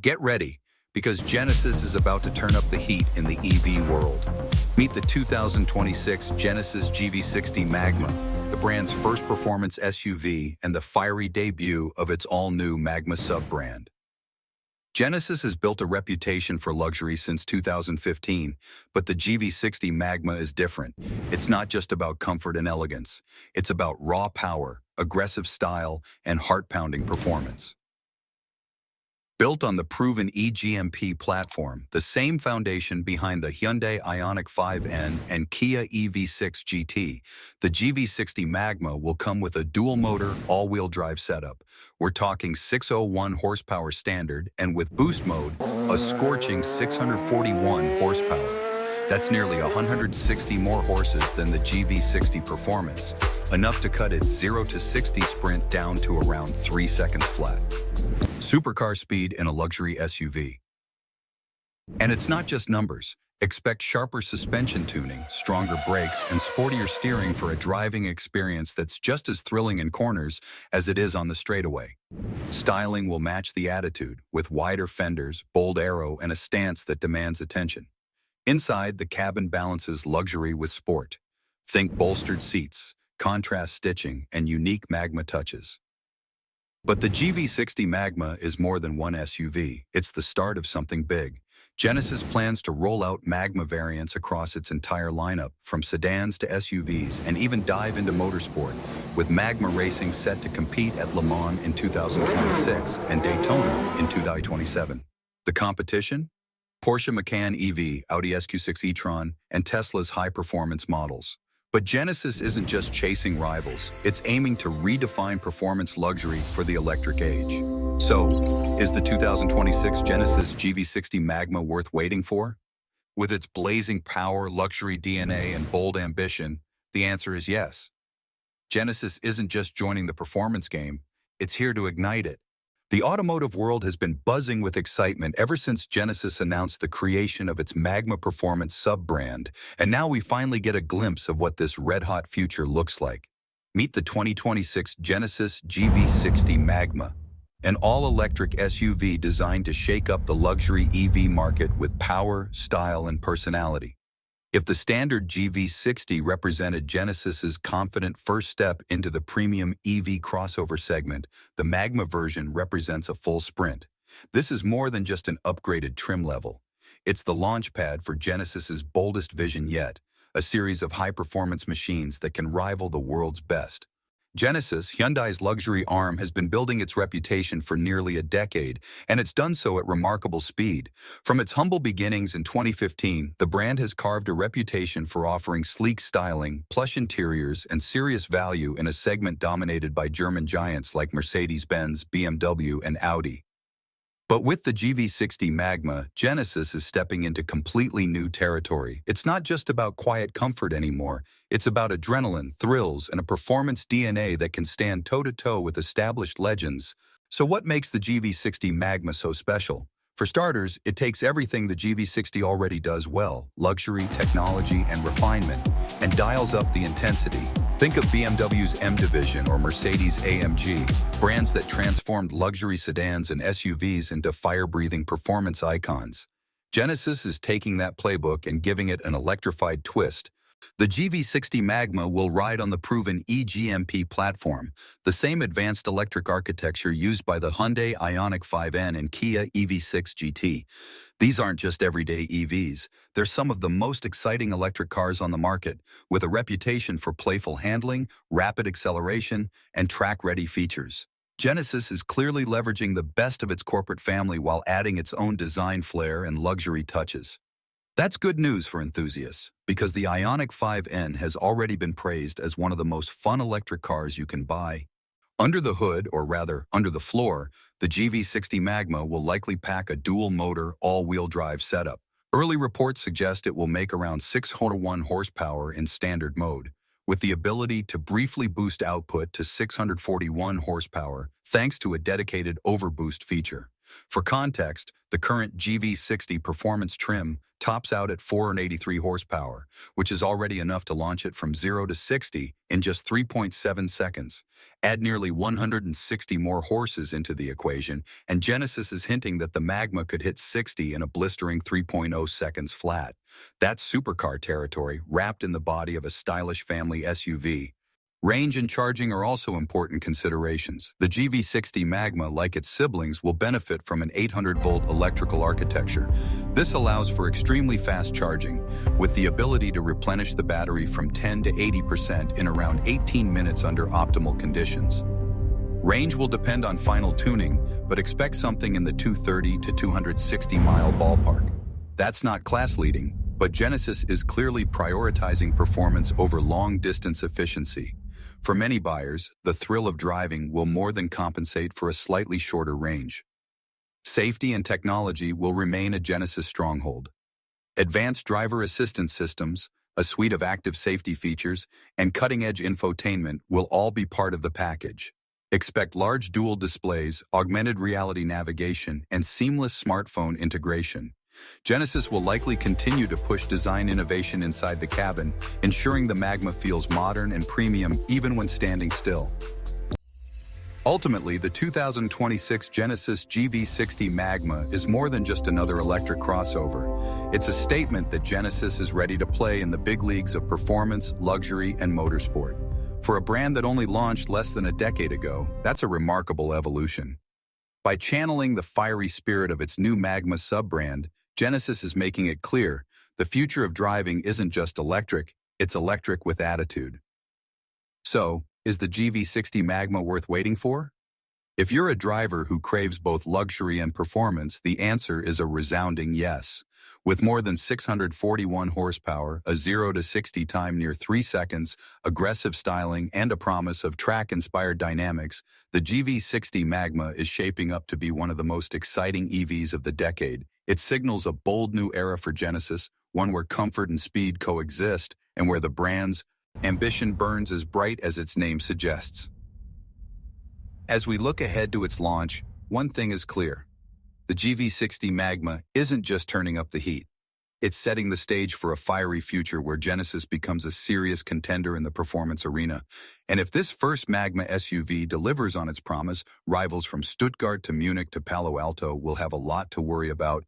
Get ready, because Genesis is about to turn up the heat in the EV world. Meet the 2026 Genesis GV60 Magma, the brand's first performance SUV and the fiery debut of its all-new Magma sub-brand. Genesis has built a reputation for luxury since 2015, but the GV60 Magma is different. It's not just about comfort and elegance. It's about raw power, aggressive style, and heart-pounding performance. Built on the proven E-GMP platform, the same foundation behind the Hyundai Ioniq 5N and Kia EV6 GT, the GV60 Magma will come with a dual-motor, all-wheel drive setup. We're talking 601 horsepower standard, and with boost mode, a scorching 641 horsepower. That's nearly 160 more horses than the GV60 Performance, enough to cut its 0 to 60 sprint down to around 3 seconds flat. Supercar speed in a luxury SUV. And it's not just numbers. Expect sharper suspension tuning, stronger brakes, and sportier steering for a driving experience that's just as thrilling in corners as it is on the straightaway. Styling will match the attitude, with wider fenders, bold aero, and a stance that demands attention. Inside, the cabin balances luxury with sport. Think bolstered seats, contrast stitching, and unique Magma touches. But the GV60 Magma is more than one SUV. It's the start of something big. Genesis plans to roll out Magma variants across its entire lineup, from sedans to SUVs, and even dive into motorsport, with Magma Racing set to compete at Le Mans in 2026 and Daytona in 2027. The competition? Porsche Macan EV, Audi SQ6 e-tron, and Tesla's high-performance models. But Genesis isn't just chasing rivals, it's aiming to redefine performance luxury for the electric age. So, is the 2026 Genesis GV60 Magma worth waiting for? With its blazing power, luxury DNA, and bold ambition, the answer is yes. Genesis isn't just joining the performance game, it's here to ignite it. The automotive world has been buzzing with excitement ever since Genesis announced the creation of its Magma Performance sub-brand, and now we finally get a glimpse of what this red-hot future looks like. Meet the 2026 Genesis GV60 Magma, an all-electric SUV designed to shake up the luxury EV market with power, style, and personality. If the standard GV60 represented Genesis's confident first step into the premium EV crossover segment, the Magma version represents a full sprint. This is more than just an upgraded trim level. It's the launchpad for Genesis's boldest vision yet, a series of high-performance machines that can rival the world's best. Genesis, Hyundai's luxury arm, has been building its reputation for nearly a decade, and it's done so at remarkable speed. From its humble beginnings in 2015, the brand has carved a reputation for offering sleek styling, plush interiors, and serious value in a segment dominated by German giants like Mercedes-Benz, BMW, and Audi. But with the GV60 Magma, Genesis is stepping into completely new territory. It's not just about quiet comfort anymore. It's about adrenaline, thrills, and a performance DNA that can stand toe-to-toe with established legends. So what makes the GV60 Magma so special? For starters, it takes everything the GV60 already does well, luxury, technology, and refinement, and dials up the intensity. Think of BMW's M Division or Mercedes AMG, brands that transformed luxury sedans and SUVs into fire-breathing performance icons. Genesis is taking that playbook and giving it an electrified twist. The GV60 Magma will ride on the proven E-GMP platform, the same advanced electric architecture used by the Hyundai Ioniq 5N and Kia EV6 GT. These aren't just everyday EVs. They're some of the most exciting electric cars on the market, with a reputation for playful handling, rapid acceleration, and track-ready features. Genesis is clearly leveraging the best of its corporate family while adding its own design flair and luxury touches. That's good news for enthusiasts, because the Ioniq 5N has already been praised as one of the most fun electric cars you can buy. Under the hood, or rather, under the floor, the GV60 Magma will likely pack a dual-motor, all-wheel drive setup. Early reports suggest it will make around 601 horsepower in standard mode, with the ability to briefly boost output to 641 horsepower thanks to a dedicated overboost feature. For context, the current GV60 performance trim tops out at 483 horsepower, which is already enough to launch it from 0 to 60 in just 3.7 seconds. Add nearly 160 more horses into the equation, and Genesis is hinting that the Magma could hit 60 in a blistering 3.0 seconds flat. That's supercar territory wrapped in the body of a stylish family SUV. Range and charging are also important considerations. The GV60 Magma, like its siblings, will benefit from an 800-volt electrical architecture. This allows for extremely fast charging, with the ability to replenish the battery from 10 to 80% in around 18 minutes under optimal conditions. Range will depend on final tuning, but expect something in the 230 to 260-mile ballpark. That's not class-leading, but Genesis is clearly prioritizing performance over long-distance efficiency. For many buyers, the thrill of driving will more than compensate for a slightly shorter range. Safety and technology will remain a Genesis stronghold. Advanced driver assistance systems, a suite of active safety features, and cutting-edge infotainment will all be part of the package. Expect large dual displays, augmented reality navigation, and seamless smartphone integration. Genesis will likely continue to push design innovation inside the cabin, ensuring the Magma feels modern and premium even when standing still. Ultimately, the 2026 Genesis GV60 Magma is more than just another electric crossover. It's a statement that Genesis is ready to play in the big leagues of performance, luxury, and motorsport. For a brand that only launched less than a decade ago, that's a remarkable evolution. By channeling the fiery spirit of its new Magma sub-brand, Genesis is making it clear the future of driving isn't just electric, it's electric with attitude. So, is the GV60 Magma worth waiting for? If you're a driver who craves both luxury and performance, the answer is a resounding yes. With more than 641 horsepower, a 0 to 60 time near 3 seconds, aggressive styling, and a promise of track-inspired dynamics, the GV60 Magma is shaping up to be one of the most exciting EVs of the decade. It signals a bold new era for Genesis, one where comfort and speed coexist, and where the brand's ambition burns as bright as its name suggests. As we look ahead to its launch, one thing is clear. The GV60 Magma isn't just turning up the heat. It's setting the stage for a fiery future where Genesis becomes a serious contender in the performance arena. And if this first Magma SUV delivers on its promise, rivals from Stuttgart to Munich to Palo Alto will have a lot to worry about.